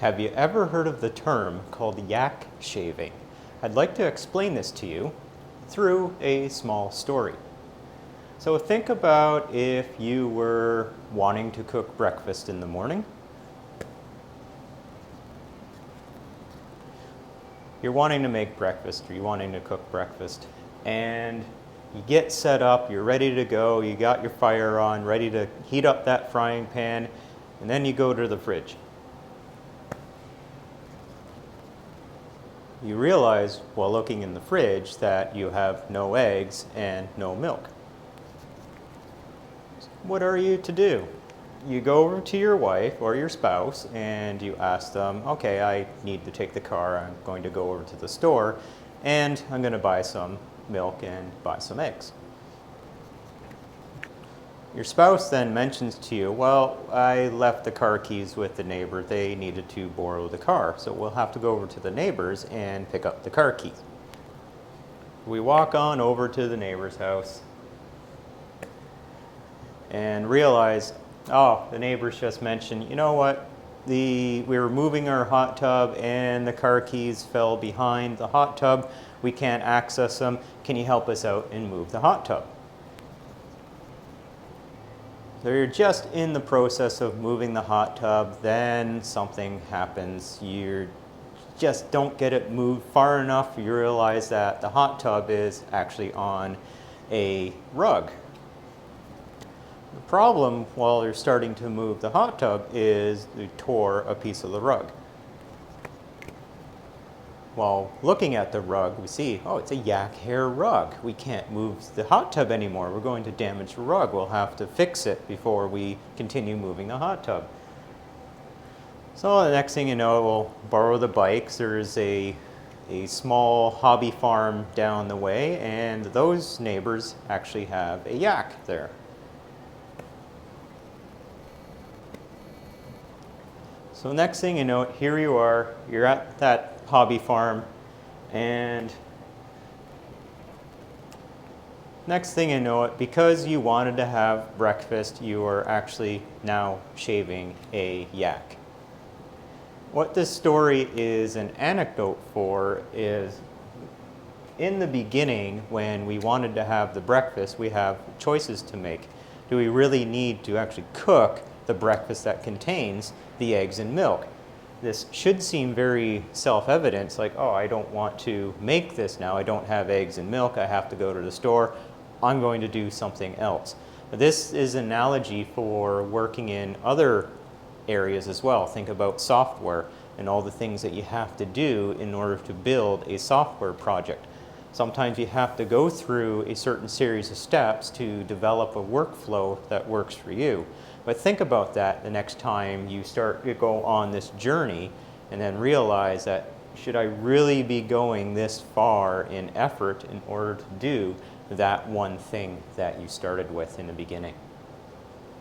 Have you ever heard of the term called yak shaving? I'd like to explain this to you through a small story. So think about if you were wanting to cook breakfast in the morning. You're wanting to make breakfast, or you're wanting to cook breakfast, and you get set up, you're ready to go, you got your fire on, ready to heat up that frying pan, and then you go to the fridge. You realize while looking in the fridge that you have no eggs and no milk. What are you to do? You go over to your wife or your spouse and you ask them, okay, I need to take the car, I'm going to go over to the store and I'm going to buy some milk and buy some eggs. Your spouse then mentions to you, well, I left the car keys with the neighbor, they needed to borrow the car, so we'll have to go over to the neighbor's and pick up the car keys. We walk on over to the neighbor's house and realize, oh, the neighbors just mentioned, you know what, we were moving our hot tub and the car keys fell behind the hot tub, we can't access them, can you help us out and move the hot tub? So you're just in the process of moving the hot tub, then something happens. You just don't get it moved far enough. You realize that the hot tub is actually on a rug. The problem while you're starting to move the hot tub is you tore a piece of the rug. While looking at the rug, we see, oh, it's a yak hair rug. We can't move the hot tub anymore. We're going to damage the rug. We'll have to fix it before we continue moving the hot tub. So the next thing you know, we'll borrow the bikes. There's a small hobby farm down the way, and those neighbors actually have a yak there. So next thing you know, here you are, you're at that hobby farm, and next thing you know it, because you wanted to have breakfast, you are actually now shaving a yak. What this story is an anecdote for is, in the beginning, when we wanted to have the breakfast, we have choices to make. Do we really need to actually cook the breakfast that contains the eggs and milk? This should seem very self-evident. It's like, oh, I don't want to make this now. I don't have eggs and milk. I have to go to the store. I'm going to do something else. But this is an analogy for working in other areas as well. Think about software and all the things that you have to do in order to build a software project. Sometimes you have to go through a certain series of steps to develop a workflow that works for you. But think about that the next time you go on this journey and then realize that, should I really be going this far in effort in order to do that one thing that you started with in the beginning?